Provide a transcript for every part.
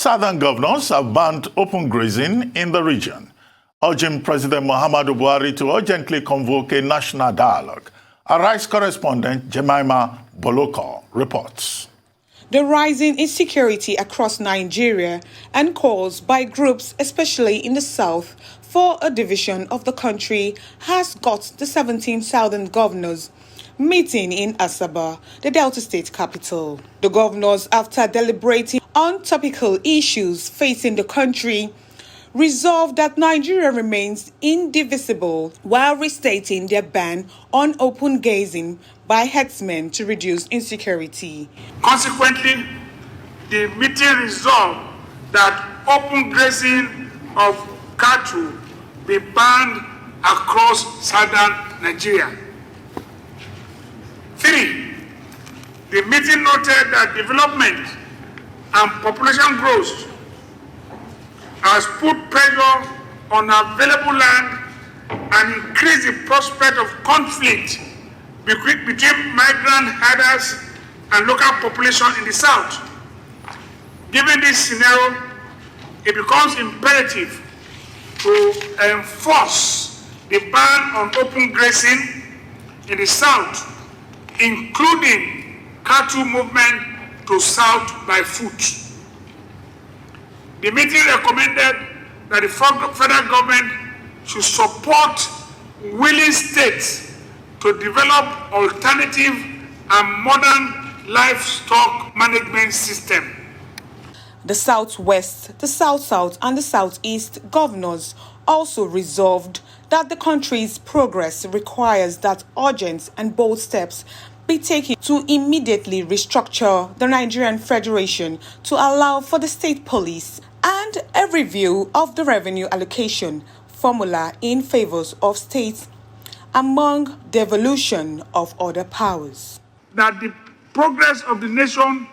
Southern governors have banned open grazing in the region, urging President Muhammadu Buhari to urgently convoke a national dialogue. Our Rice correspondent Jemima Boloko reports. The rising insecurity across Nigeria and calls by groups, especially in the south, for a division of the country has got the 17 southern governors meeting in Asaba, the Delta State capital. The governors, after deliberating on topical issues facing the country, resolved that Nigeria remains indivisible while restating their ban on open grazing by herdsmen to reduce insecurity. Consequently, the meeting resolved that open grazing of cattle be banned across southern Nigeria. 3. The meeting noted that development and population growth has put pressure on available land and increased the prospect of conflict between migrant herders and local population in the south. Given this scenario, it becomes imperative to enforce the ban on open grazing in the south, including cattle movement to south by foot. The meeting recommended that the federal government should support willing states to develop alternative and modern livestock management system. The Southwest, the South-South and the Southeast governors also resolved that the country's progress requires that urgent and bold steps be taken to immediately restructure the Nigerian Federation to allow for the state police and a review of the revenue allocation formula in favor of states among devolution of other powers. That the progress of the nation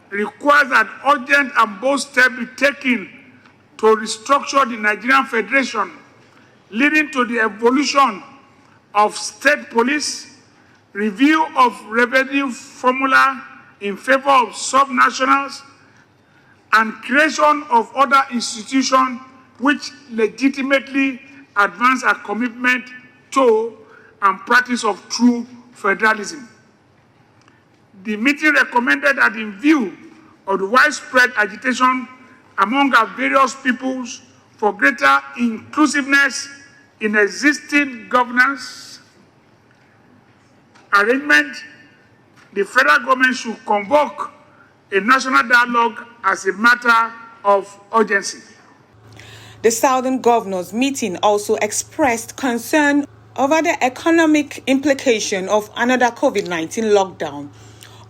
requires that urgent and bold steps be taken to restructure the Nigerian Federation, leading to the evolution of state police, review of revenue formula in favor of subnationals, and creation of other institutions which legitimately advance our commitment to and practice of true federalism. The meeting recommended that in view of the widespread agitation among our various peoples for greater inclusiveness in existing governance arrangement, the federal government should convoke a national dialogue as a matter of urgency. The Southern Governors meeting also expressed concern over the economic implication of another COVID-19 lockdown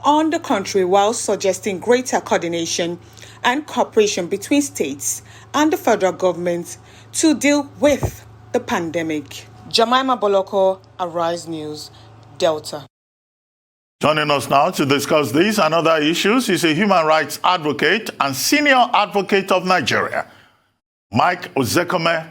on the country, while suggesting greater coordination and cooperation between states and the federal government to deal with the pandemic. Jemima Boloko, Arise News, Delta. Joining us now to discuss these and other issues is a human rights advocate and senior advocate of Nigeria, Mike Ozekohome,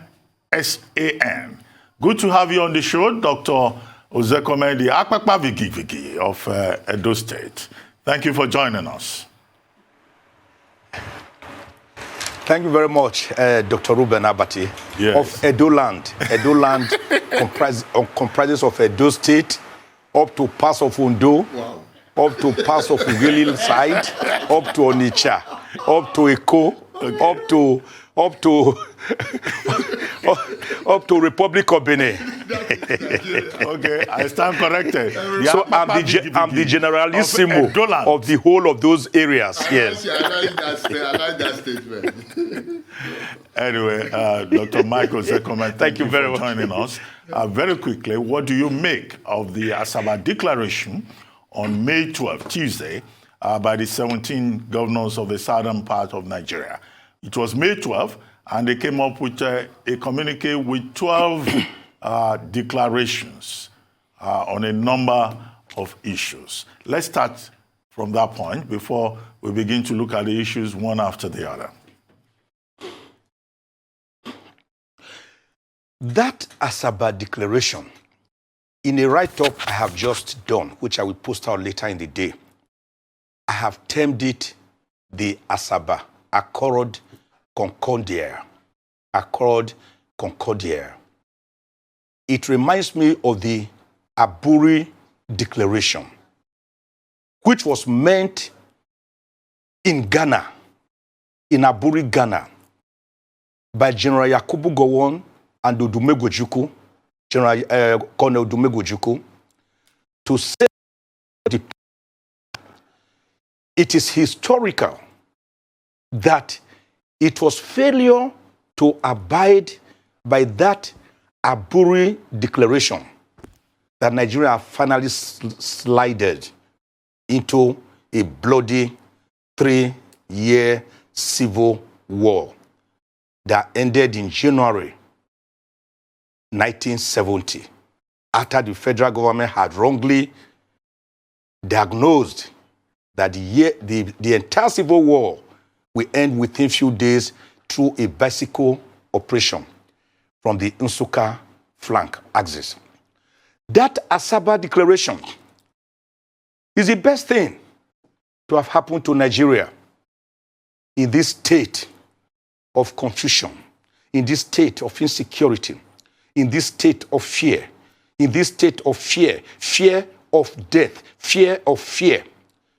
SAN. Good to have you on the show, Dr. Ozekohome, the Akpakpa Vigi of Edo State. Thank you for joining us. Thank you very much, Dr. Ruben Abati, of Edo Land. Edo Land comprises of Edo State, up to parts of Ondo, up to parts of Ughelil side, up to Onitsha, up to Eko, up to Republic of Benin. Okay, I stand corrected. So I'm the generalissimo of the whole of those areas. Yes. I like that statement. Anyway, Dr. Mike Ozekohome, thank you very much for joining us. Very quickly, what do you make of the Asaba declaration on May 12, Tuesday, by the 17 governors of the southern part of Nigeria? It was May 12, and they came up with a communique with 12 declarations on a number of issues. Let's start from that point before we begin to look at the issues one after the other. That Asaba declaration, in a write-up I have just done, which I will post out later in the day, I have termed it the Asaba Accord Concordia. Accord Concordia. It reminds me of the Aburi Declaration, which was meant in Ghana, in Aburi, Ghana, by General Yakubu Gowon and Odumegwu Ojukwu, General Colonel Odumegwu Ojukwu, to say it is historical that it was failure to abide by that Aburi Declaration that Nigeria finally slided into a bloody 3-year civil war that ended in January 1970, after the federal government had wrongly diagnosed that the entire civil war will end within a few days through a bicycle operation from the Nsukka flank axis. That Asaba Declaration is the best thing to have happened to Nigeria in this state of confusion, in this state of insecurity, in this state of fear, in this state of fear, fear of death, fear of fear,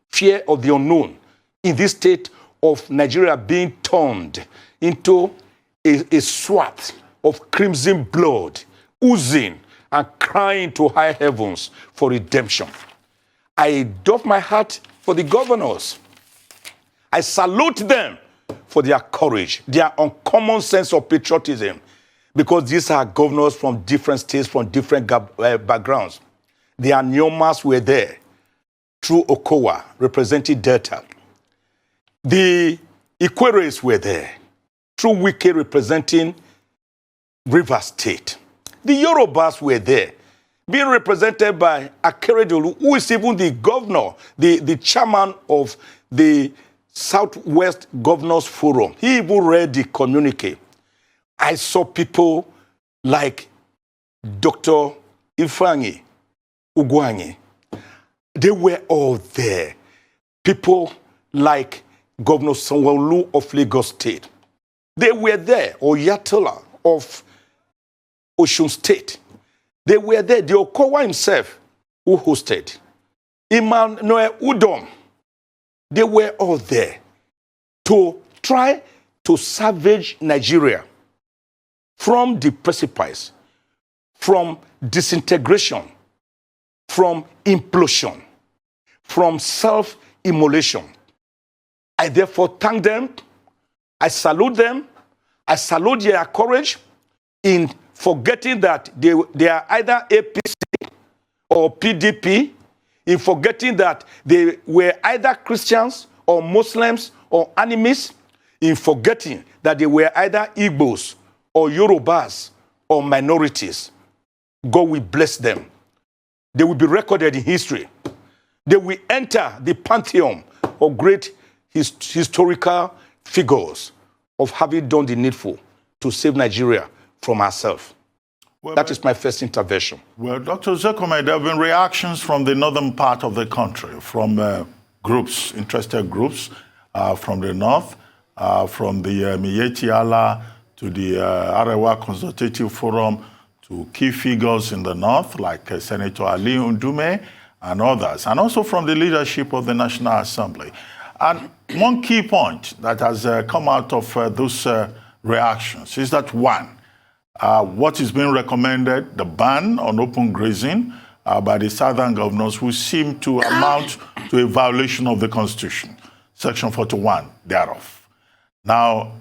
fear of the unknown, in this state of Nigeria being turned into a swath of crimson blood, oozing and crying to high heavens for redemption. I doff my hat for the governors. I salute them for their courage, their uncommon sense of patriotism, because these are governors from different states, from different backgrounds. Their Nyomas were there, through Okowa, representing Delta. The Ikweres were there, through Wike, representing Rivers State. The Yorubas were there, being represented by Akeredolu, who is even the governor, the chairman of the Southwest Governors Forum. He even read the communique. I saw people like Dr. Ifeanyi Ugwanyi. They were all there. People like Governor Sanwo-Olu of Lagos State. They were there. Oyatola of Osun State. They were there. The Okowa himself, who hosted. Emmanuel Udom. They were all there to try to salvage Nigeria from the precipice, from disintegration, from implosion, from self-immolation. I therefore thank them. I salute them. I salute their courage in forgetting that they are either APC or PDP, in forgetting that they were either Christians or Muslims or animists, in forgetting that they were either Igbos or Yorubas or minorities. God will bless them. They will be recorded in history. They will enter the pantheon of great historical figures of having done the needful to save Nigeria from ourselves. Well, that is my first intervention. Well, Dr. Ozekohome, there have been reactions from the northern part of the country, from groups, interested groups from the north, from the Miyetti Allah to the Arewa Consultative Forum, to key figures in the north, like Senator Ali Ndume and others, and also from the leadership of the National Assembly. And one key point that has come out of those reactions is that, one, what is being recommended, the ban on open grazing by the southern governors, who seem to amount to a violation of the Constitution, Section 41 thereof. Now,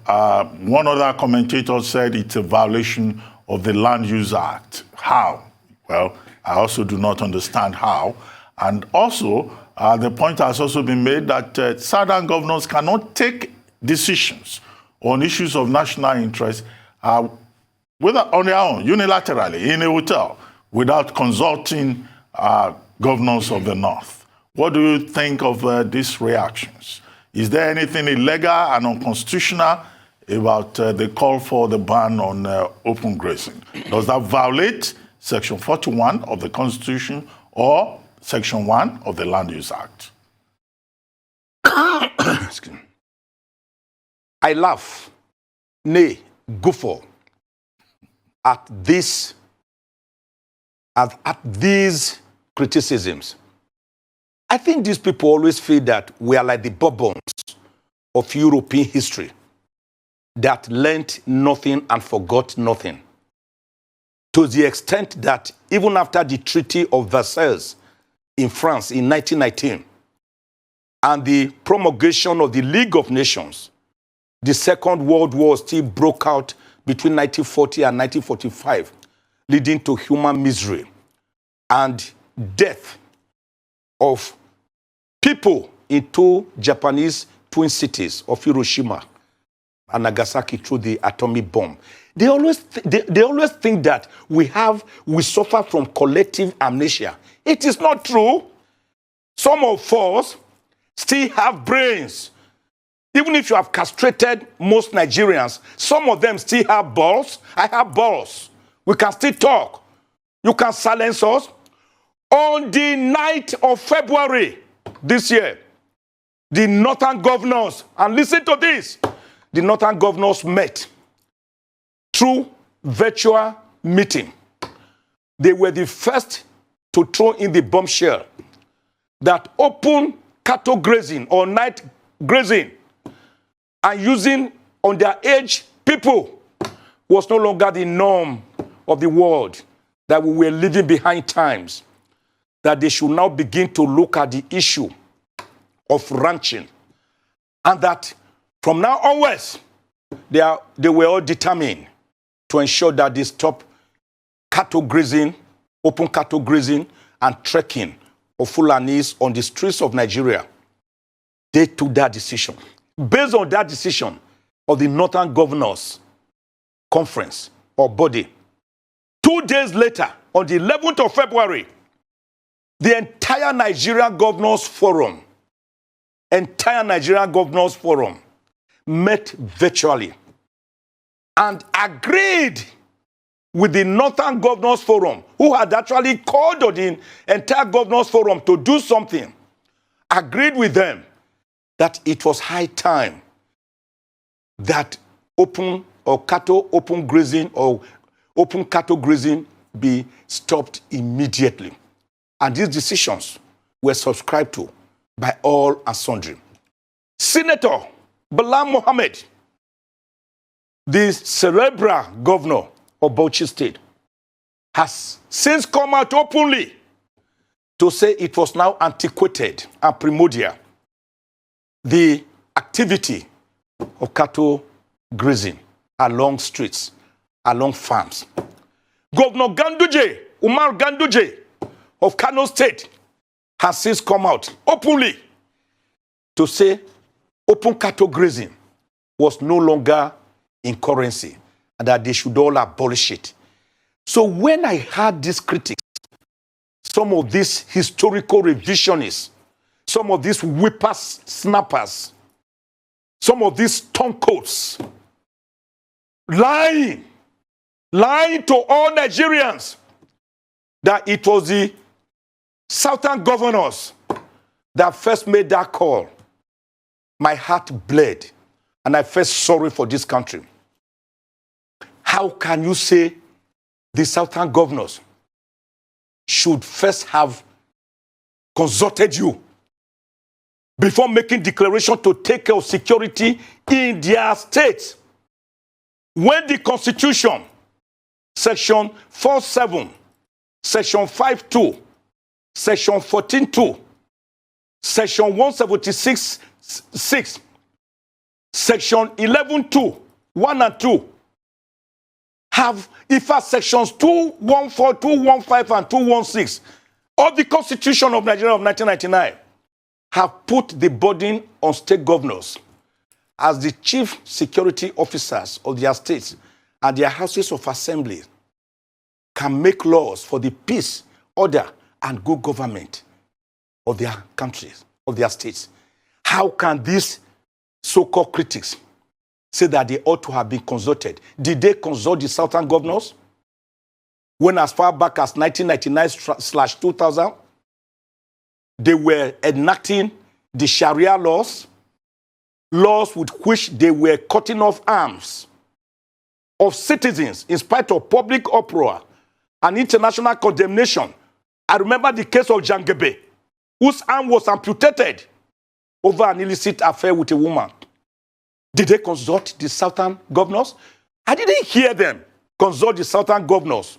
one other commentator said it's a violation of the Land Use Act. How? Well, I also do not understand how. And also, the point has also been made that southern governors cannot take decisions on issues of national interest on their own, unilaterally, in a hotel, without consulting governors of the North. What do you think of these reactions? Is there anything illegal and unconstitutional about the call for the ban on open grazing? Does that violate Section 41 of the Constitution or Section 1 of the Land Use Act? Excuse me. I laugh, nay, guffaw at these criticisms. I think these people always feel that we are like the Bourbons of European history that learned nothing and forgot nothing. To the extent that even after the Treaty of Versailles in France in 1919 and the promulgation of the League of Nations, the Second World War still broke out between 1940 and 1945, leading to human misery and death of people in two Japanese twin cities of Hiroshima and Nagasaki through the atomic bomb. They always think that we suffer from collective amnesia. It is not true. Some of us still have brains. Even if you have castrated most Nigerians, some of them still have balls. I have balls. We can still talk. You can silence us. On the 9th of February this year, the northern governors, and listen to this, the northern governors met through virtual meeting. They were the first to throw in the bombshell that open cattle grazing or night grazing and using underage people was no longer the norm of the world, that we were leaving behind times, that they should now begin to look at the issue of ranching, and that from now onwards, they were all determined to ensure that they stop cattle grazing, open cattle grazing, and trekking of Fulanis on the streets of Nigeria. They took that decision. Based on that decision of the Northern Governors Conference or body, 2 days later, on the 11th of February, the entire Nigerian Governors Forum met virtually and agreed with the Northern Governors Forum, who had actually called on the entire Governors Forum to do something, agreed with them that it was high time that open cattle grazing be stopped immediately. And these decisions were subscribed to by all and sundry. Senator Bala Mohammed, the cerebral governor of Bauchi State, has since come out openly to say it was now antiquated and primordial, the activity of cattle grazing along streets, along farms. Governor Ganduje, Umar Ganduje of Kano State, has since come out openly to say open cattle grazing was no longer in currency and that they should all abolish it. So when I heard these critics, some of these historical revisionists, some of these whippers snappers, some of these turncoats, lying to all Nigerians that it was the Southern governors that first made that call, my heart bled and I felt sorry for this country. How can you say the Southern governors should first have consulted you before making declaration to take care of security in their states? When the Constitution, Section 47, Section 52, Section 14.2, Section 176.6, Section 11.2, 1 and 2, have, in fact, Sections 214, 215, and 216 of the Constitution of Nigeria of 1999 have put the burden on state governors as the chief security officers of their states and their houses of assembly can make laws for the peace, order, and good government of their countries, of their states. How can these so-called critics say that they ought to have been consulted? Did they consult the Southern governors when as far back as 1999/2000, they were enacting the Sharia laws laws with which they were cutting off arms of citizens in spite of public uproar and international condemnation. I remember the case of Jangebe, whose arm was amputated over an illicit affair with a woman. Did they consult the southern governors? I didn't hear them consult the southern governors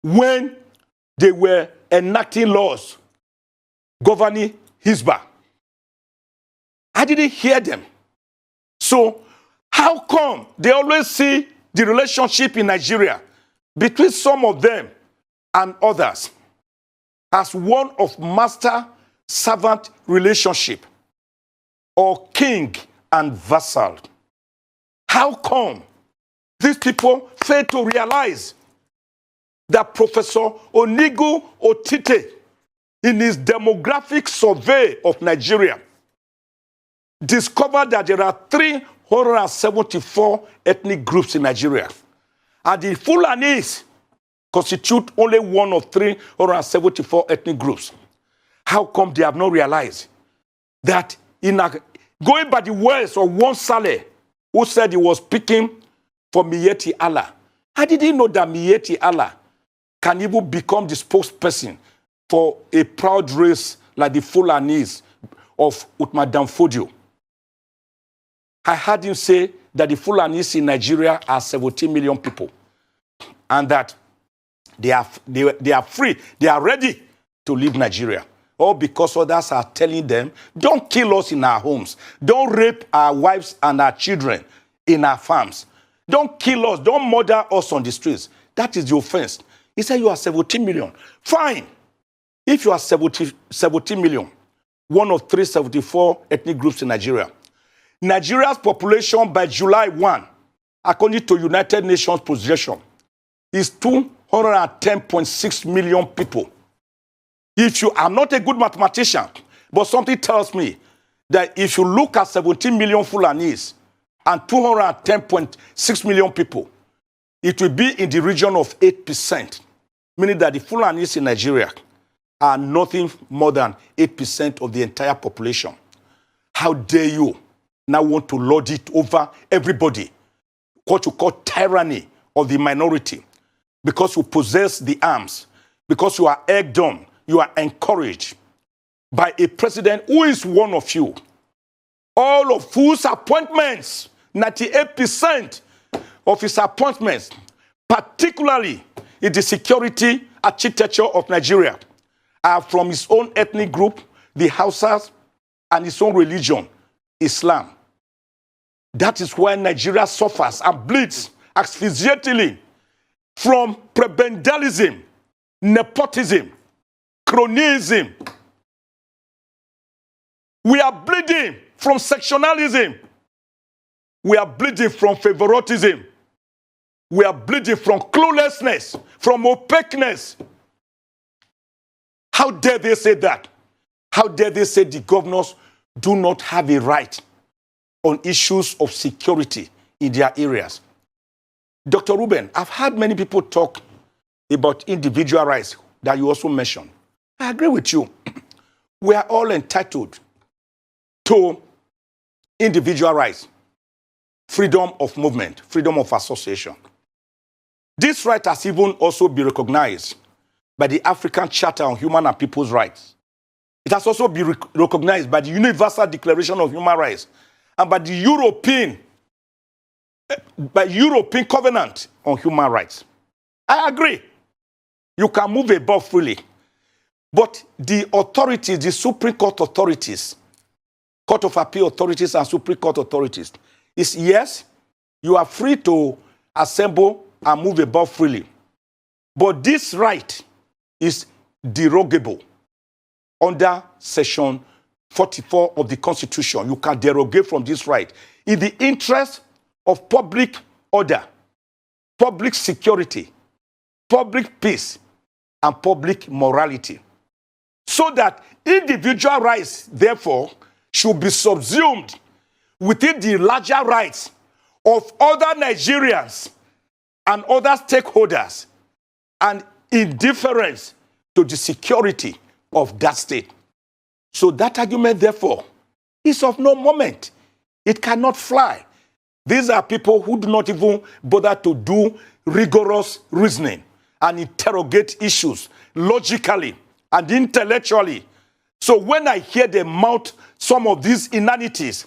when they were enacting laws governing Hisbah. I didn't hear them. So how come they always see the relationship in Nigeria between some of them and others as one of master-servant relationship or king and vassal? How come these people fail to realize that Professor Onigu Otite, in his demographic survey of Nigeria, discovered that there are 374 ethnic groups in Nigeria, and the Fulanis constitute only one of 374 ethnic groups? How come they have not realized that going by the words of one Saleh, who said he was speaking for Miyetti Allah? I didn't know that Miyetti Allah can even become the spokesperson for a proud race like the Fulanis of Uthman Danfodio. I heard him say that the Fulanis in Nigeria are 17 million people, and that they are free, they are ready to leave Nigeria. All because others are telling them, don't kill us in our homes, don't rape our wives and our children in our farms, don't kill us, don't murder us on the streets. That is the offense. He said you are 17 million. Fine. If you are 17 million, one of 374 ethnic groups in Nigeria, Nigeria's population by July 1, according to United Nations projection, is 210.6 million people. If you are not a good mathematician, but something tells me that if you look at 17 million Fulanis and 210.6 million people, it will be in the region of 8%, meaning that the Fulanis in Nigeria are nothing more than 8% of the entire population. How dare you now want to lord it over everybody, what you call tyranny of the minority, because you possess the arms, because you are egged on, you are encouraged by a president who is one of you, all of whose appointments, 98% of his appointments, particularly in the security architecture of Nigeria, are from his own ethnic group, the Hausas, and his own religion, Islam. That is why Nigeria suffers and bleeds asphyxiatingly from prebendalism, nepotism, cronyism. We are bleeding from sectionalism. We are bleeding from favoritism. We are bleeding from cluelessness, from opaqueness. How dare they say that? How dare they say the governors do not have a right on issues of security in their areas? Dr. Ruben, I've heard many people talk about individual rights that you also mentioned. I agree with you. We are all entitled to individual rights, freedom of movement, freedom of association. This right has even also been recognized by the African Charter on Human and People's Rights. It has also been recognized by the Universal Declaration of Human Rights and by the European Covenant on Human Rights. I agree. You can move about freely. But the authorities, the Supreme Court authorities, Court of Appeal authorities and Supreme Court authorities, is yes, you are free to assemble and move about freely. But this right is derogable under Section 44 of the Constitution. You can derogate from this right in the interest of public order, public security, public peace, and public morality. So that individual rights, therefore, should be subsumed within the larger rights of other Nigerians and other stakeholders, and in deference to the security of that state. So that argument, therefore, is of no moment It cannot fly. These are people who do not even bother to do rigorous reasoning and interrogate issues logically and intellectually. So when I hear them mount some of these inanities,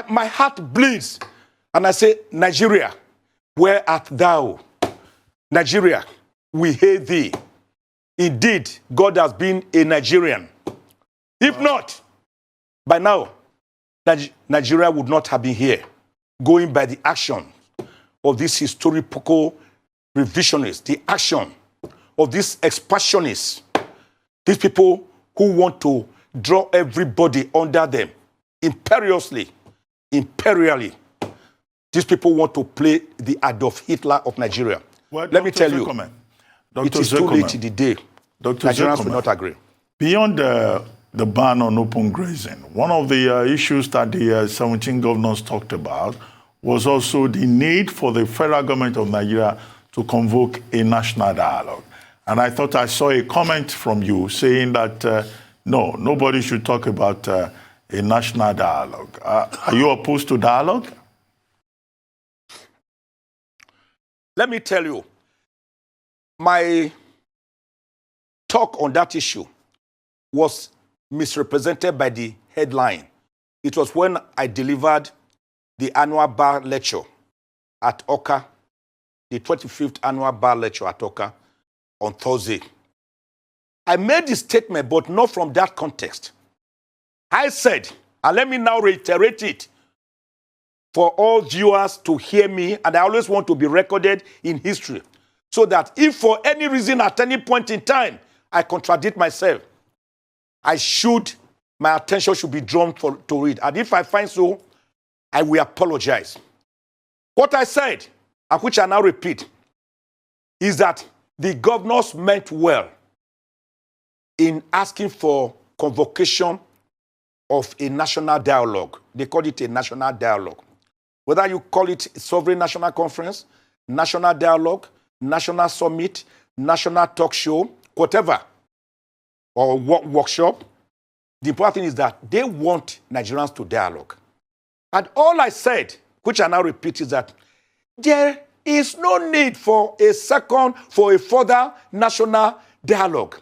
my heart bleeds. And I say, Nigeria, where art thou? Nigeria, we hate thee. Indeed, God has been a Nigerian. If not, by now, Nigeria would not have been here, going by the action of these historical revisionists, the action of these expansionists, these people who want to draw everybody under them imperiously, imperially. These people want to play the Adolf Hitler of Nigeria. Well, let me tell you, it is too late in the day. Nigerians will not agree. Beyond the ban on open grazing, one of the issues that the 17 governors talked about was also the need for the federal government of Nigeria to convoke a national dialogue. And I thought I saw a comment from you saying that, no, nobody should talk about a national dialogue. Are you opposed to dialogue? Let me tell you, my talk on that issue was misrepresented by the headline. It was when I delivered the annual bar lecture at Oka, the 25th annual bar lecture at Oka on Thursday. I made this statement, but not from that context. I said, and let me now reiterate it for all viewers to hear me, and I always want to be recorded in history, so that if for any reason at any point in time I contradict myself, my attention should be drawn to it. And if I find so, I will apologize. What I said, and which I now repeat, is that the governors meant well in asking for convocation of a national dialogue. They called it a national dialogue. Whether you call it Sovereign National Conference, National Dialogue, National Summit, National Talk Show, whatever, or workshop, the important thing is that they want Nigerians to dialogue. And all I said, which I now repeat, is that there is no need for a further national dialogue.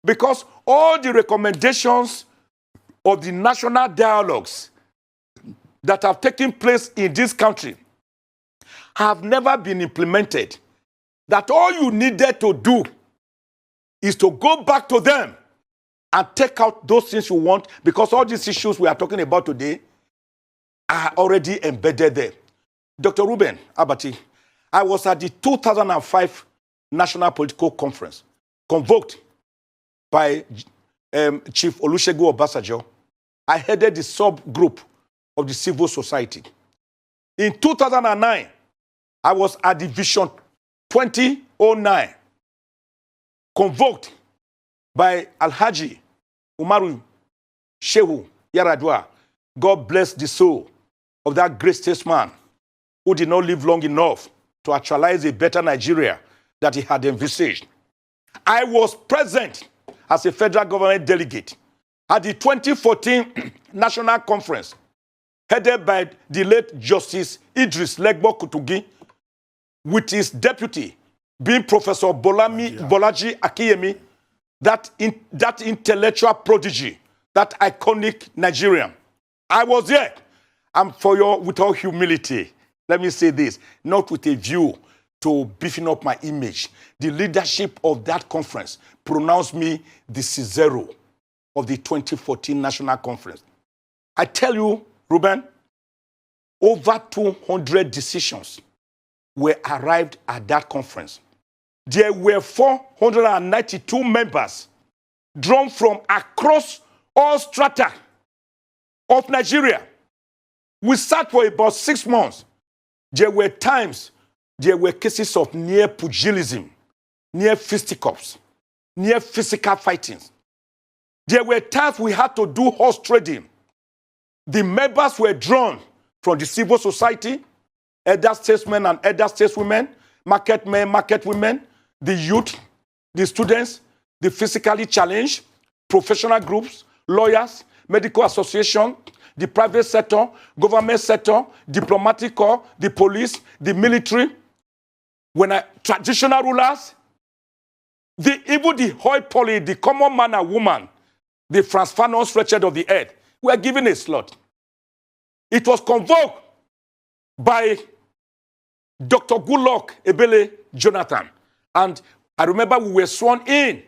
Because all the recommendations of the national dialogues that have taken place in this country have never been implemented. That all you needed to do is to go back to them and take out those things you want, because all these issues we are talking about today are already embedded there. Dr. Ruben Abati, I was at the 2005 National Political Conference, convoked by Chief Olusegun Obasanjo. I headed the subgroup of the civil society. In 2009, I was at the Vision 2009, convoked by Alhaji Umaru Shehu Yaradua. God bless the soul of that great statesman who did not live long enough to actualize a better Nigeria that he had envisaged. I was present as a federal government delegate at the 2014 National Conference, headed by the late Justice Idris Legbo Kutugi, with his deputy being Professor Bolaji Akiyemi, that intellectual prodigy, that iconic Nigerian. I was there. And with all humility, let me say this, not with a view to beefing up my image. The leadership of that conference pronounced me the Cicero of the 2014 National Conference. I tell you, Ruben, over 200 decisions were arrived at that conference. There were 492 members drawn from across all strata of Nigeria. We sat for about 6 months. There were times, there were cases of near pugilism, near fisticuffs, near physical fightings. There were times we had to do horse trading. The members were drawn from the civil society, elder statesmen and elder stateswomen, market men, market women, the youth, the students, the physically challenged, professional groups, lawyers, medical association, the private sector, government sector, diplomatic corps, the police, the military, traditional rulers, even the hoi poly, the common man and woman, the transference wretched of the earth, were given a slot. It was convoked by Dr. Goodluck Ebele Jonathan. And I remember we were sworn in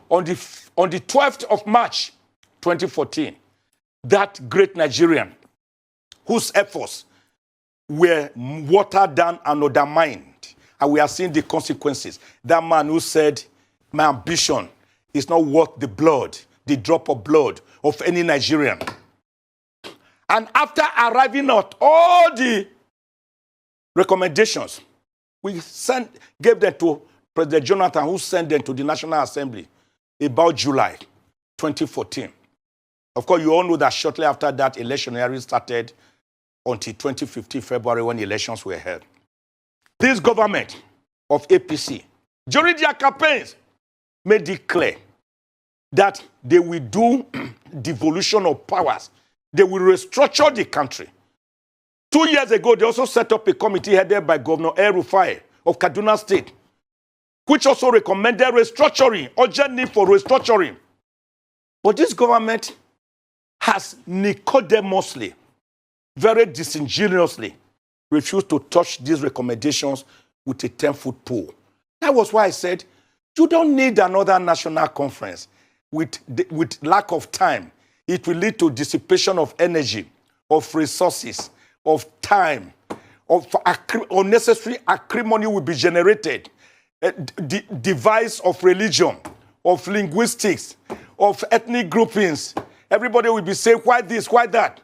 on the 12th of March, 2014. That great Nigerian, whose efforts were watered down and undermined, and we are seeing the consequences. That man who said, my ambition is not worth the blood, the drop of blood of any Nigerian. And after arriving at all the recommendations, we gave them to President Jonathan, who sent them to the National Assembly about July 2014. Of course, you all know that shortly after that, electioneering started until 2015 February when elections were held. This government of APC, during their campaigns, made it clear that they will do devolution of powers. They will restructure the country. 2 years ago, they also set up a committee headed by Governor El-Rufai of Kaduna State, which also recommended restructuring, urgent need for restructuring. But this government has nicodemously, very disingenuously, refused to touch these recommendations with a 10-foot pole. That was why I said, you don't need another national conference with lack of time. It will lead to dissipation of energy, of resources, of time, of unnecessary acrimony will be generated. The device of religion, of linguistics, of ethnic groupings. Everybody will be saying, why this, why that?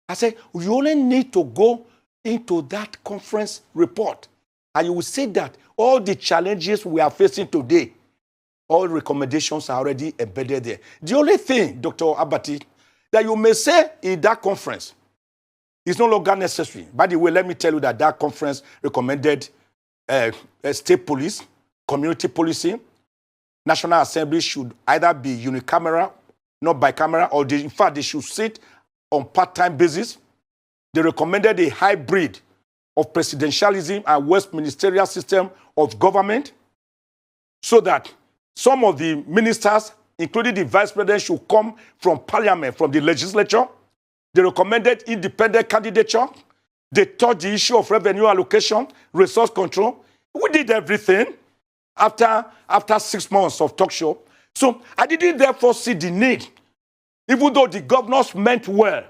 I say, you only need to go into that conference report, and you will see that all the challenges we are facing today, all recommendations are already embedded there. The only thing, Dr. Abati, that you may say in that conference is no longer necessary. By the way, let me tell you that that conference recommended state police, community policing. National Assembly should either be unicameral, not bicameral, or in fact, they should sit on part-time basis. They recommended a hybrid of presidentialism and West ministerial system of government so that some of the ministers, including the vice president, should come from parliament, from the legislature. They recommended independent candidature. They touched the issue of revenue allocation, resource control. We did everything after 6 months of talk show. So I didn't therefore see the need, even though the governors meant well,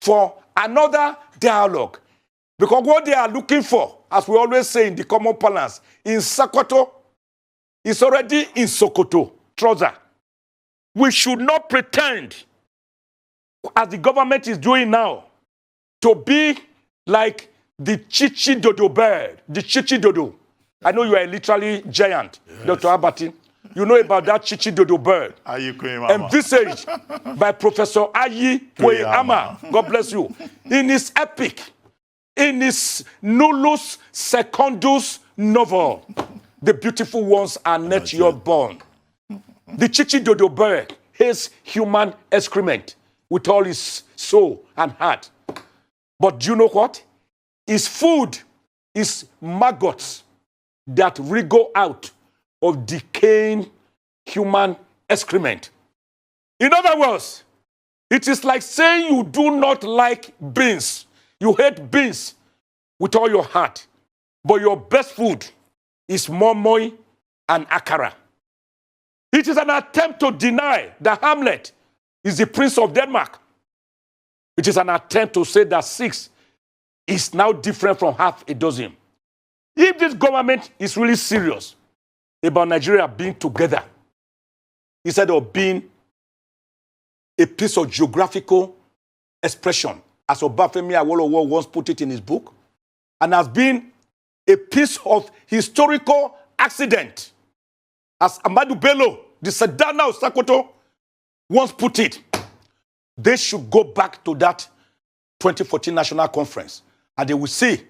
for another dialogue. Because what they are looking for, as we always say in the common parlance, in Sokoto, is already in Sokoto, trouser. We should not pretend, as the government is doing now, to be like the Chichi Dodo bird, the Chichi Dodo. I know you are a literally giant, yes. Dr. Abati. You know about that Chichi Dodo bird. Envisaged by Professor Ayi Kweyama. God bless you. In his epic, in his nullus secundus novel, The Beautiful Ones Are Not Yet Born. The Chichi Dodo bird hates human excrement with all his soul and heart. But do you know what? His food is maggots that wriggle out of decaying human excrement. In other words, it is like saying you do not like beans. You hate beans with all your heart. But your best food is moi and akara. It is an attempt to deny that Hamlet is the Prince of Denmark. It is an attempt to say that 6 is now different from half a dozen. If this government is really serious about Nigeria being together, instead of being a piece of geographical expression, as Obafemi Awolowo once put it in his book, and as being a piece of historical accident, as Amadu Bello, the Sadana of Sokoto, once put it, they should go back to that 2014 National Conference, and they will see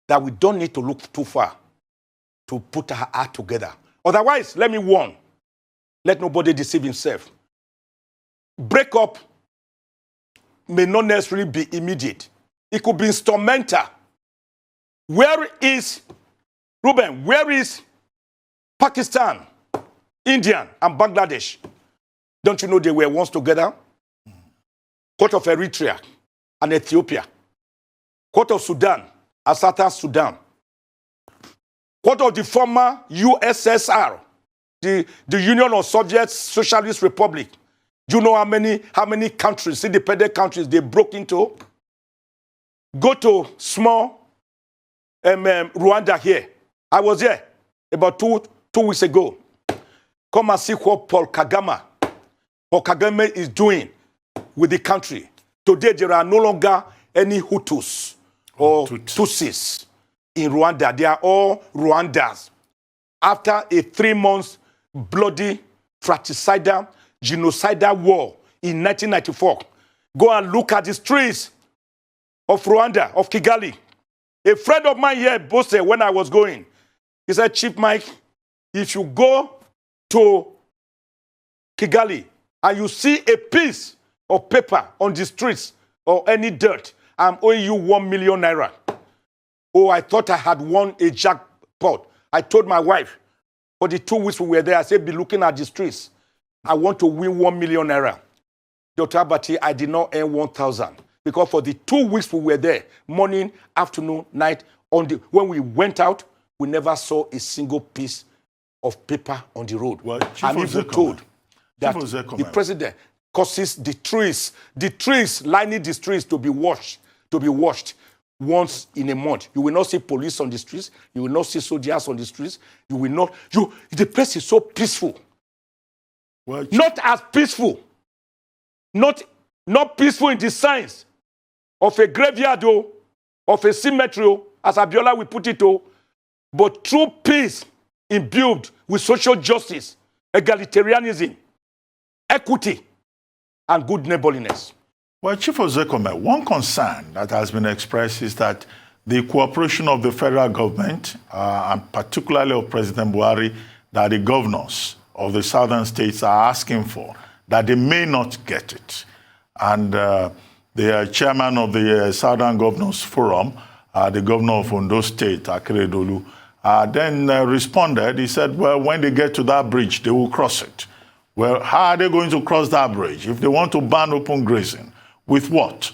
that we don't need to look too far to put our act together. Otherwise, let me warn, let nobody deceive himself. Break up may not necessarily be immediate. It could be instrumental. Where is, Ruben, where is Pakistan, India, and Bangladesh? Don't you know they were once together? Court of Eritrea and Ethiopia. Court of Sudan and Southern Sudan. Court of the former USSR, the Union of Soviet Socialist Republic. Do you know how many countries, independent countries, they broke into? Go to small Rwanda here. I was there about two weeks ago. Come and see what Paul Kagame is doing with the country. Today, there are no longer any Hutus or Tutsis in Rwanda. They are all Rwandans. After a 3 months bloody, fratricidal, genocidal war in 1994, go and look at the streets of Rwanda, of Kigali. A friend of mine here boasted when I was going. He said, Chief Mike, if you go to Kigali and you see a piece of paper on the streets or any dirt, I'm owing you 1 million naira. Oh, I thought I had won a jackpot. I told my wife, for the 2 weeks we were there, I said, be looking at the streets. I want to win 1 million naira. Dr. Abati, I did not earn 1,000. Because for the 2 weeks we were there, morning, afternoon, night, when we went out, we never saw a single piece of paper on the road. Well, I'm even told that the president causes the trees lining the streets to be washed once in a month. You will not see police on the streets. You will not see soldiers on the streets. The place is so peaceful. Well, not as peaceful. Not peaceful in the sense of a graveyard, of a cemetery, as Abiola will put it, but true peace imbued with social justice, egalitarianism, equity, and good neighborliness. Well, Chief Ozekohome, one concern that has been expressed is that the cooperation of the federal government, and particularly of President Buhari, that the governors of the southern states are asking for, that they may not get it. And the chairman of the Southern Governors Forum, the governor of Ondo State, Akeredolu, then responded. He said, well, when they get to that bridge, they will cross it. Well, how are they going to cross that bridge if they want to ban open grazing? With what?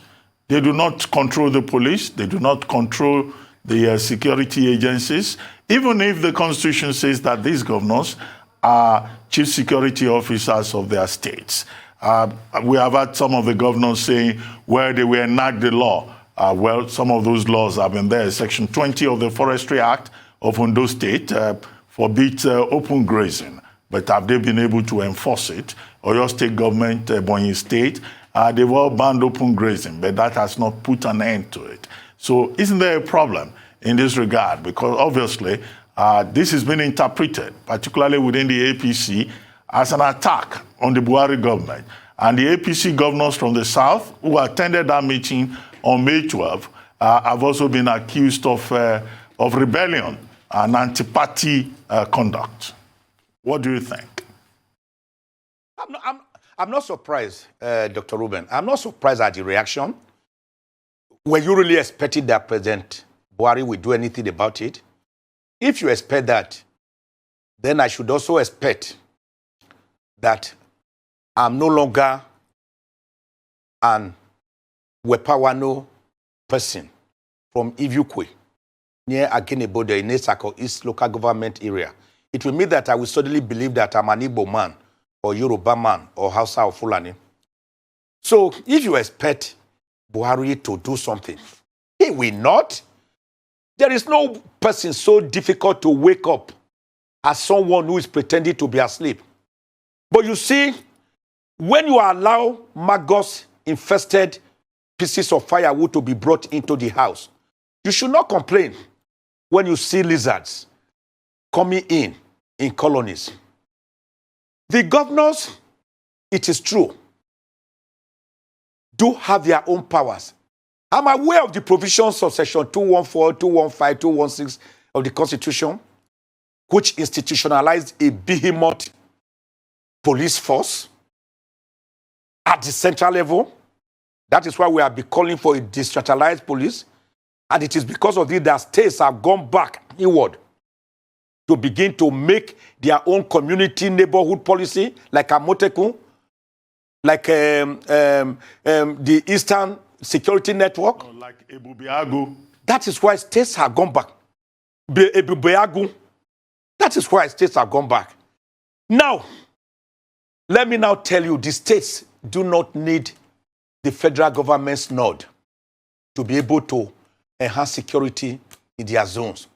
They do not control the police. They do not control the security agencies. Even if the Constitution says that these governors are chief security officers of their states. We have had some of the governors saying where they will enact the law. Well, some of those laws have been there. Section 20 of the Forestry Act of Ondo State forbids open grazing. But have they been able to enforce it? Oyo State government, Ebonyi State, they've all banned open grazing, but that has not put an end to it. So isn't there a problem in this regard? Because obviously, this has been interpreted, particularly within the APC, as an attack on the Buhari government. And the APC governors from the South who attended that meeting on May 12 have also been accused of rebellion and anti-party conduct. What do you think? I'm not surprised, Dr. Ruben. I'm not surprised at the reaction. Were you really expecting that President Buhari would do anything about it? If you expect that, then I should also expect that I'm no longer an Wepawano person from Ivukwe, near Akinebodo in Esako East local government area. It will mean that I will suddenly believe that I'm an Igbo man, or Yoruba man, or Hausa or Fulani. So if you expect Buhari to do something, he will not. There is no person so difficult to wake up as someone who is pretending to be asleep. But you see, when you allow maggots-infested pieces of firewood to be brought into the house, you should not complain when you see lizards coming in colonies. The governors, it is true, do have their own powers. I'm aware of the provisions of Section 214, 215, 216 of the Constitution, which institutionalized a behemoth police force at the central level That is why we have been calling for a decentralized police. And it is because of this that states have gone back inward to begin to make their own community neighborhood policy, like Amotekun, like the Eastern Security Network. Like Ebubeagu. That is why states have gone back. Ebubeagu. That is why states have gone back. Now, let me now tell you, the states do not need the federal government's nod to be able to enhance security in their zones.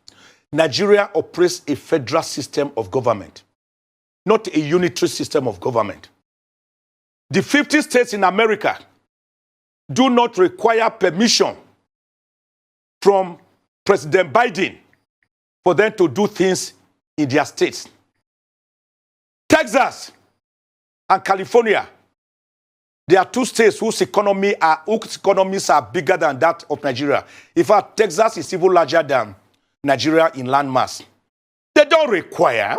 Nigeria operates a federal system of government, not a unitary system of government. The 50 states in America do not require permission from President Biden for them to do things in their states. Texas and California, there are two states whose economies are bigger than that of Nigeria. In fact, Texas is even larger than Nigeria in land mass. They don't require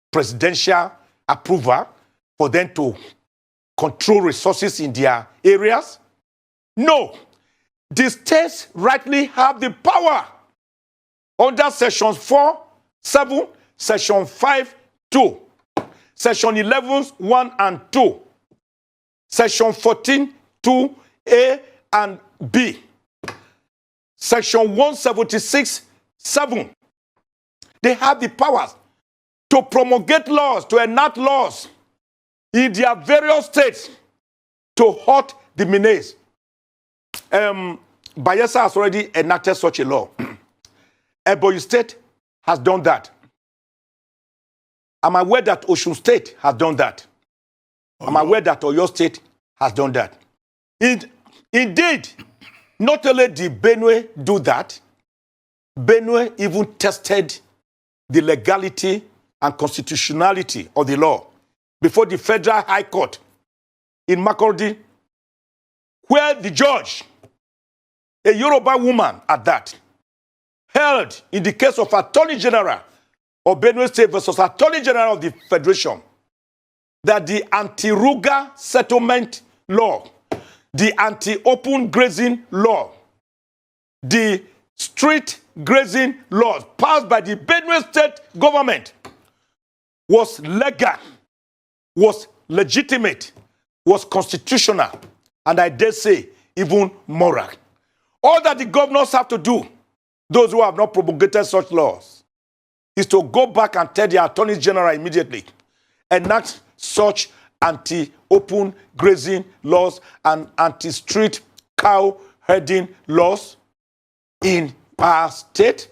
presidential approval for them to control resources in their areas. No. The states rightly have the power under Section 4, 7, Section 5, 2, Section 11, 1 and 2, Section 14, 2A and B, Section 176, 7. They have the powers to promulgate laws, to enact laws in their various states to halt the menace. Bayelsa has already enacted such a law. Ebonyi State has done that. I'm aware that Osun State has done that. I'm aware that Oyo State has done that. Indeed, not only did Benue do that, Benue even tested the legality and constitutionality of the law before the Federal High Court in Makurdi, where the judge, a Yoruba woman at that, held in the case of Attorney General of Benue State versus Attorney General of the Federation that the anti-Ruga settlement law, the anti-open grazing law, the street grazing laws passed by the Benue State government was legal, was legitimate, was constitutional, and I dare say even moral. All that the governors have to do, those who have not promulgated such laws, is to go back and tell the Attorney General immediately, enact such anti-open grazing laws and anti-street cow herding laws in our state,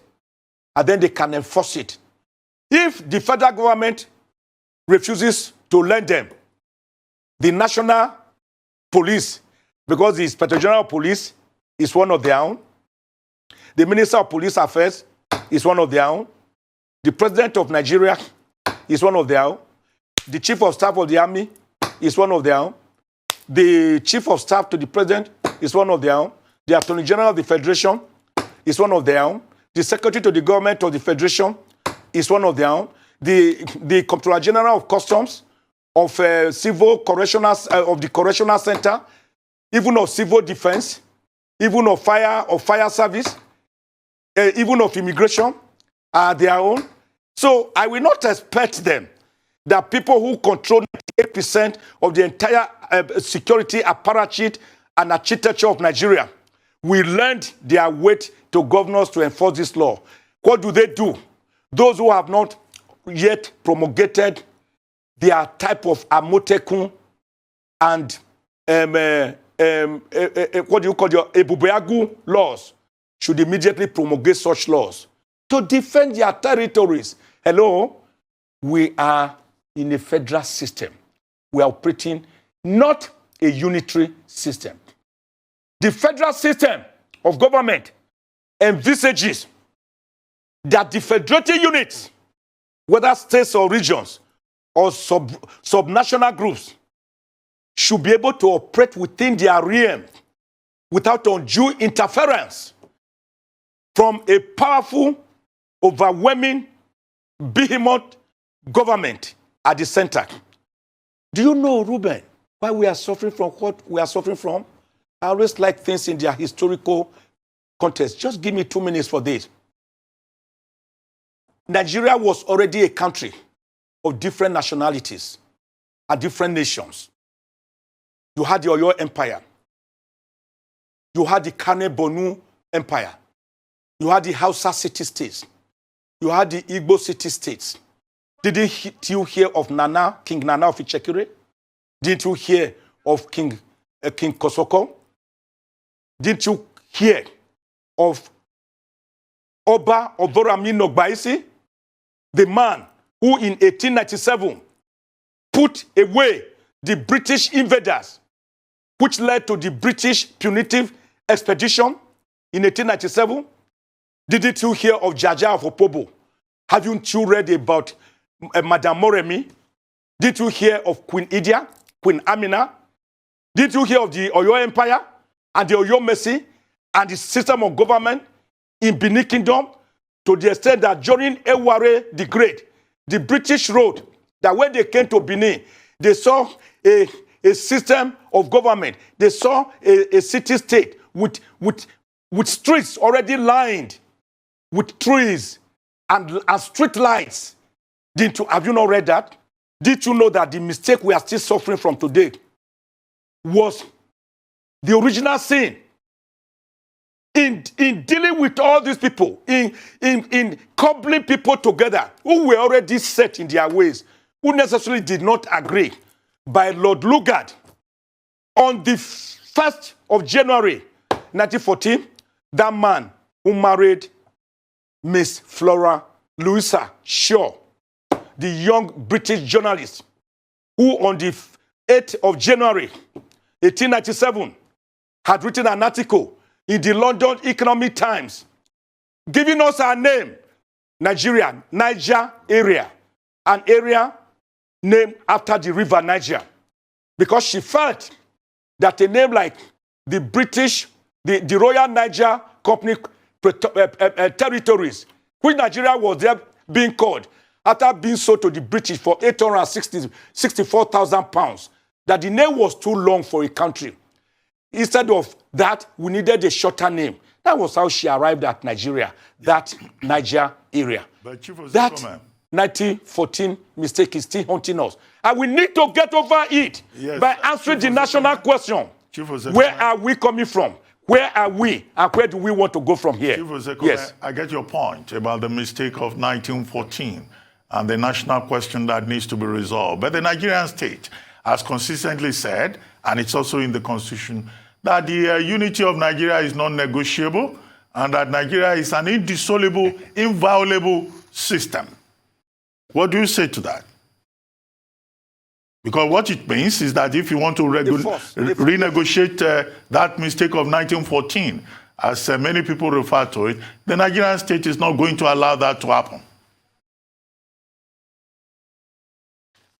and then they can enforce it. If the federal government refuses to lend them, the national police, because the Inspector General of Police is one of their own, the Minister of Police Affairs is one of their own, the President of Nigeria is one of their own, the Chief of Staff of the Army is one of their own, the Chief of Staff to the President is one of their own, the Attorney General of the Federation is one of their own, the Secretary to the Government of the Federation is one of their own, the Comptroller General of Customs, of Civil Correctional, of the Correctional Center, even of Civil Defense, even of Fire Service, even of Immigration are their own. So I will not expect them that people who control 8% of the entire security apparatchik and architecture of Nigeria will lend their weight to governors to enforce this law. What do they do? Those who have not yet promulgated their type of Amotekun and what do you call your Ebubeagu laws should immediately promulgate such laws to defend their territories. Hello? We are in a federal system. We are operating not a unitary system. The federal system of government envisages that the federated units, whether states or regions or subnational groups, should be able to operate within their realm without undue interference from a powerful, overwhelming, behemoth government at the center. Do you know, Ruben, why we are suffering from what we are suffering from? I always like things in their historical context. Just give me 2 minutes for this. Nigeria was already a country of different nationalities and different nations. You had the Oyo Empire. You had the Kane Bonu Empire. You had the Hausa city-states. You had the Igbo city-states. Didn't you hear of Nana, King Nana of Ichekiri? Didn't you hear of King Kosoko? Didn't you hear of Oba Oborami Nogbaisi? The man who in 1897 put away the British invaders, which led to the British punitive expedition in 1897. Didn't you hear of Jaja of Opobo? Haven't you read about Madame Moremi? Did you hear of Queen Idia, Queen Amina? Did you hear of the Oyo Empire and the Oyo Mercy and the system of government in Benin Kingdom, to the extent that during Eware the Great, the British wrote that when they came to Benin, they saw a system of government. They saw a city-state with streets already lined with trees and street lights. Have you not read that? Did you know that the mistake we are still suffering from today was the original sin in dealing with all these people, in coupling people together who were already set in their ways, who necessarily did not agree, by Lord Lugard on the 1st of January 1914, that man who married Miss Flora Louisa Shaw, the young British journalist, who on the 8th of January 1897 had written an article in the London Economic Times, giving us our name, Nigeria, Niger area, an area named after the river Niger, because she felt that a name like the British, the Royal Niger Company territories, which Nigeria was there being called, after being sold to the British for £864,000, that the name was too long for a country. Instead of that, we needed a shorter name. That was how she arrived at Nigeria, that Niger area. But Chief Ozekohome, that 1914 mistake is still haunting us. And we need to get over it by answering the national question. Where are we coming from? Where are we? And where do we want to go from here? Chief Ozekohome, yes. I get your point about the mistake of 1914 and the national question that needs to be resolved. But the Nigerian state has consistently said, and it's also in the constitution, that the unity of Nigeria is non-negotiable and that Nigeria is an indissoluble, inviolable system. What do you say to that? Because what it means is that if you want to renegotiate that mistake of 1914, as many people refer to it, the Nigerian state is not going to allow that to happen.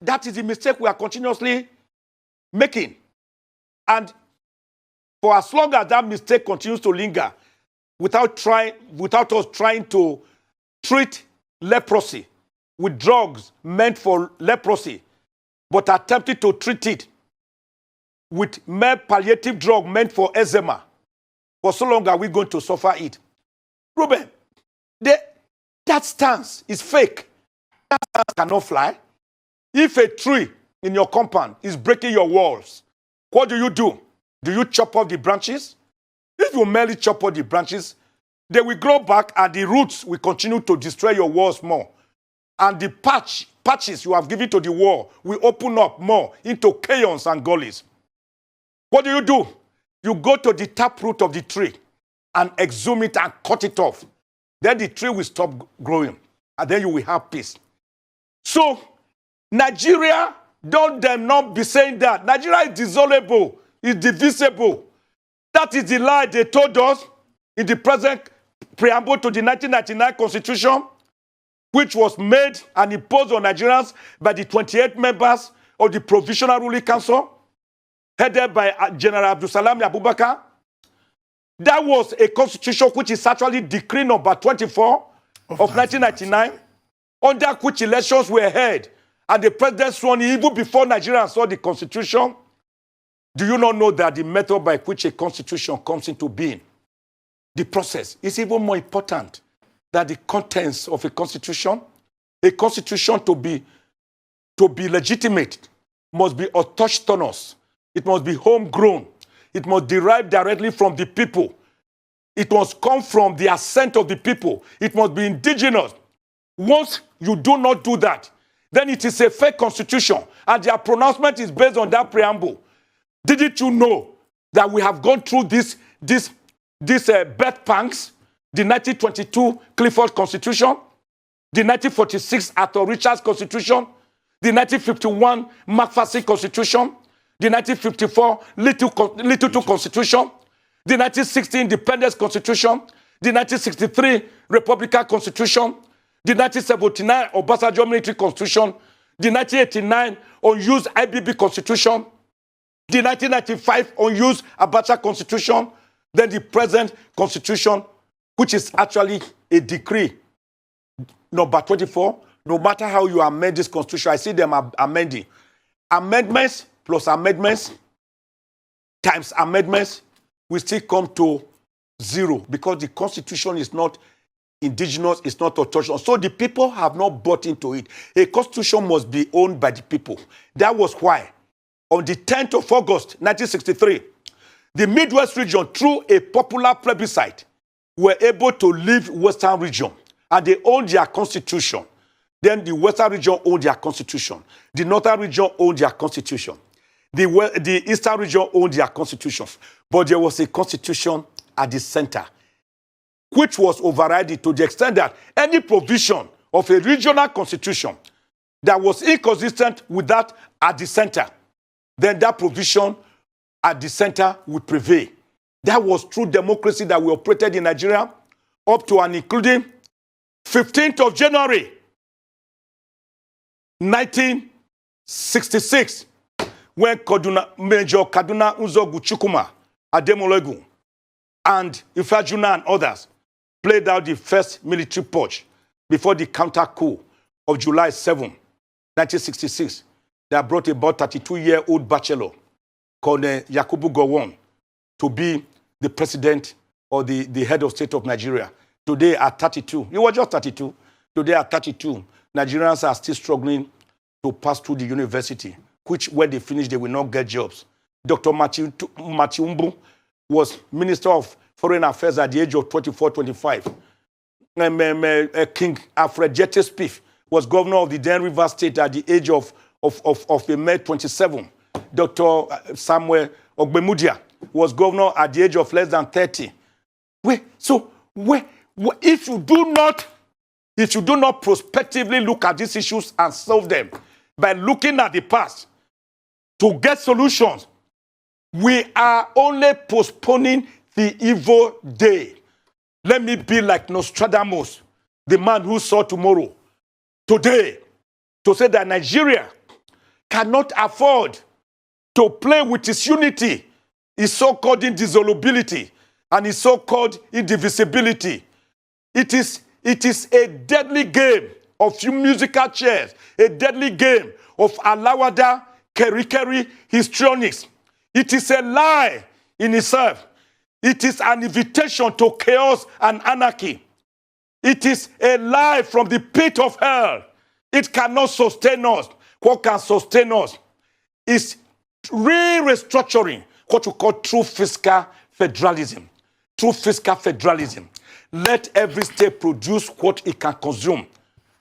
That is the mistake we are continuously making. And for as long as that mistake continues to linger, without us trying to treat leprosy with drugs meant for leprosy, but attempting to treat it with mere palliative drug meant for eczema, for so long are we going to suffer it. Ruben, that stance is fake. That stance cannot fly. If a tree in your compound is breaking your walls, what do? Do you chop off the branches? If you merely chop off the branches, they will grow back and the roots will continue to destroy your walls more. And the patches you have given to the wall will open up more into chaos and gullies. What do? You go to the taproot of the tree and exhume it and cut it off. Then the tree will stop growing and then you will have peace. So, Nigeria, don't them not be saying that. Nigeria is dissoluble, is divisible. That is the lie they told us in the present preamble to the 1999 Constitution, which was made and imposed on Nigerians by the 28 members of the Provisional Ruling Council, headed by General Abdulsalami Abubakar. That was a constitution which is actually Decree number 24 of 1999, under which elections were held. And the president sworn in even before Nigerians saw the constitution. Do you not know that the method by which a constitution comes into being, the process, is even more important than the contents of a constitution? A constitution to be legitimate must be autochthonous. It must be homegrown. It must derive directly from the people. It must come from the assent of the people. It must be indigenous. Once you do not do that, then it is a fake constitution, and their pronouncement is based on that preamble. Didn't you know that we have gone through this birth pangs? The 1922 Clifford Constitution, the 1946 Arthur Richards Constitution, the 1951 McPherson Constitution, the 1954 Little 2 Constitution, the 1960 Independence Constitution, the 1963 Republican Constitution, the 1979 Obasanjo Military Constitution, the 1989 unused IBB Constitution, the 1995 unused Abacha Constitution, then the present Constitution, which is actually a decree, number 24. No matter how you amend this Constitution, I see them amending. Amendments plus amendments times amendments will still come to zero because the Constitution is not indigenous, it's not autonomous. So the people have not bought into it. A Constitution must be owned by the people. That was why on the 10th of August, 1963, the Midwest region, through a popular plebiscite, were able to leave Western region, and they owned their constitution. Then the Western region owned their constitution. The Northern region owned their constitution. The Eastern region owned their constitution. But there was a constitution at the center, which was overridden to the extent that any provision of a regional constitution that was inconsistent with that at the center, then that provision at the center would prevail. That was true democracy that we operated in Nigeria up to and including 15th of January, 1966, when Major Kaduna Nzogu Chukwuma Ademolegu and Ifajuna and others played out the first military purge before the counter coup of July 7, 1966, that brought about 32-year-old bachelor called Yakubu Gowon to be the president or the head of state of Nigeria. Today at 32, he was just 32. Today at 32, Nigerians are still struggling to pass through the university, which when they finish, they will not get jobs. Dr. Machiumbu was Minister of Foreign Affairs at the age of 24, 25. King Alfred Jete Spiff was governor of the then River State at the age of a mere 27. Dr. Samuel Ogbemudia was governor at the age of less than 30. If you do not prospectively look at these issues and solve them by looking at the past to get solutions, we are only postponing the evil day. Let me be like Nostradamus, the man who saw tomorrow, today, to say that Nigeria cannot afford to play with its unity, its so-called indissolubility, and its so-called indivisibility. It is a deadly game of musical chairs, a deadly game of alawada, keri-keri, histrionics. It is a lie in itself. It is an invitation to chaos and anarchy. It is a lie from the pit of hell. It cannot sustain us. What can sustain us is restructuring, what we call true fiscal federalism. True fiscal federalism. Let every state produce what it can consume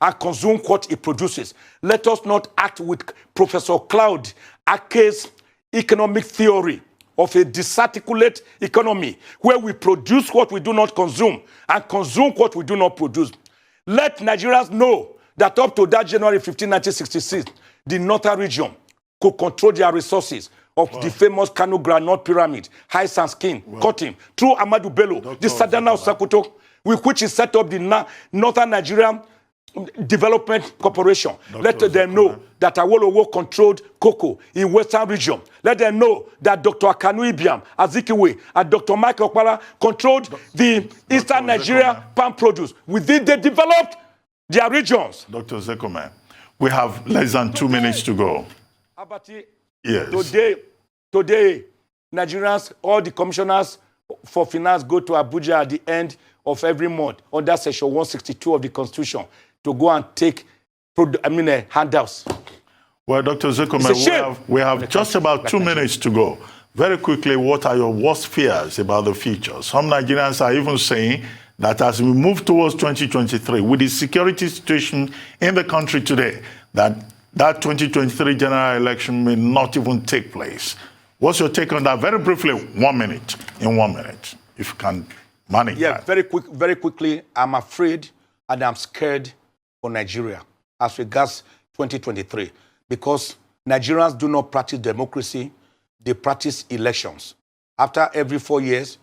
and consume what it produces. Let us not act with Professor Claude Ake's economic theory of a disarticulate economy where we produce what we do not consume and consume what we do not produce. Let Nigerians know that up to that January 15, 1966, the Northern region could control their resources of the famous Kano Granite Pyramid, high sand skin, cotton, through Amadou Bello, the Sadana of Sokoto, with which he set up the Northern Nigerian Development Corporation. Let them know that Awolowo controlled cocoa in Western region. Let them know that Dr. Akanu Ibiam, Azikiwe, and Dr. Michael Okpala controlled the Eastern Nigeria palm produce. Within they developed their regions. Dr. Ozekohome, we have less than 2 minutes to go. Abati, yes. Today, Nigerians, all the commissioners for finance go to Abuja at the end of every month under Section 162 of the Constitution to go and take handouts. Well, Dr. Ozekohome, we have just about 2 minutes to go. Very quickly, what are your worst fears about the future? Some Nigerians are even saying that as we move towards 2023, with the security situation in the country today, that 2023 general election may not even take place. What's your take on that? Very briefly, 1 minute, in 1 minute, if you can manage that. Very quickly, I'm afraid and I'm scared for Nigeria as regards 2023 because Nigerians do not practice democracy, they practice elections. After every 4 years,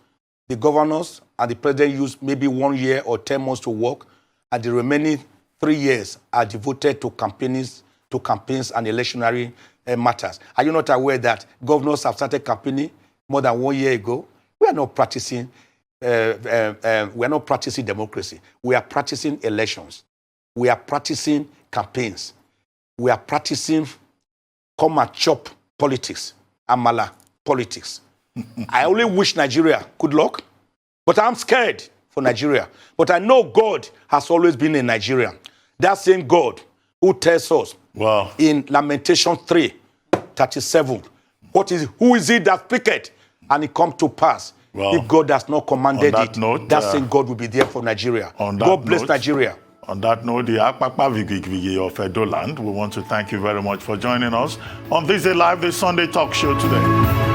the governors and the president use maybe 1 year or 10 months to work, and the remaining 3 years are devoted to campaigns and electionary matters. Are you not aware that governors have started campaigning more than 1 year ago? We are not practicing. We are not practicing democracy. We are practicing elections. We are practicing campaigns. We are practicing come and chop politics, amala politics. I only wish Nigeria good luck, but I'm scared for Nigeria. But I know God has always been in Nigeria. That same God who tells us in Lamentation 3:37, who is it that speaketh, and it come to pass. If God has not commanded that same God will be there for Nigeria. God bless Nigeria. On that note, the Akpakpa Vigigi of Edoland, we want to thank you very much for joining us on this Live, the Sunday talk show today.